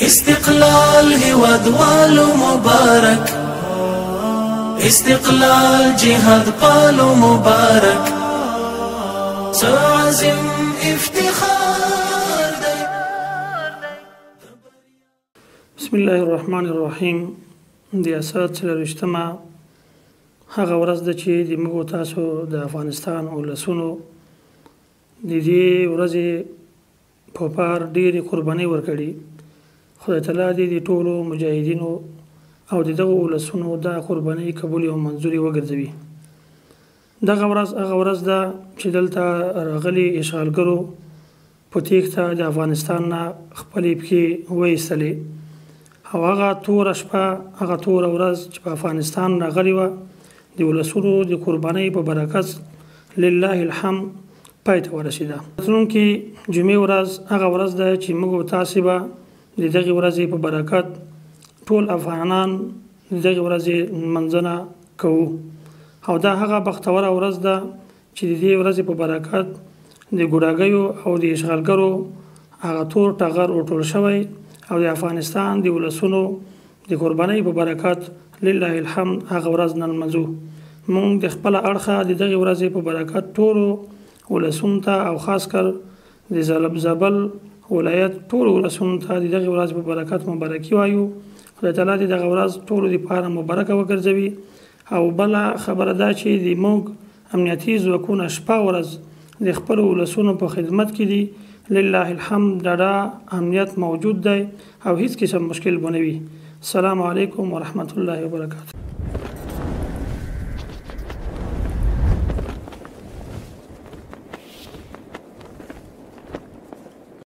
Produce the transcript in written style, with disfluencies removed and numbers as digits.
استقلال هیوادوالو مبارک، استقلال جهاد پالو مبارک، سو عظیم افتخار دی. بسم الله الرحمن الرحیم. د اسات سلوشتما هغه ورځ د چې د موږ تاسو د افغانستان ولسونو د دې ورځې په پار ډېرې قربانۍ ورکړي. خدای تعالی دې د ټولو مجاهدینو او د دغو ولسونو دا قربانۍ قبول او منظوري وګرځوي. دغه ورځ هغه ورځ ده چې دلته راغلي اشغالګرو په تېښته د افغانستان نه خپلې پښې وایستلې، او هغه توره شپه، هغه توره ورځ چې په افغانستان راغلې وه، د ولسونو د قربانۍ په برکت لله الحمد پای ته ورسېده. راتلونکې جمعې ورځ هغه ورځ ده چې موږ تاسې به د دغې ورځې په برکت ټول افغانان د دغې ورځې لمانځنه کوو، او دا هغه بختوره ورځ ده چې د دې ورځې په برکت د ګوډاګیو او د اشغالګرو هغه تور ټغر ورټول شوی، او د افغانستان د ولسونو د قربانۍ په برکت لله الحمد هغه ورځ نن لمانځو. موږ د خپله اړخه د دغې ورځې په برکت ټولو ولسونو ته او خاص کر د زابل ولایت ټولو ولسونو ته د دغې ورځې په برکت مبارکي وایو. خدای تعالی دې دغه ورځ ټولو دپاره مبارکه وګرځوي. او بله خبره دا چې د موږ امنیتي ځواکونه شپه ورځ د خپلو ولسونو په خدمت کې دي. لله الحمد ډاډه امنیت موجود دی او هیڅ قسم مشکل به نه وي. السلام علیکم ورحمت الله وبرکاته.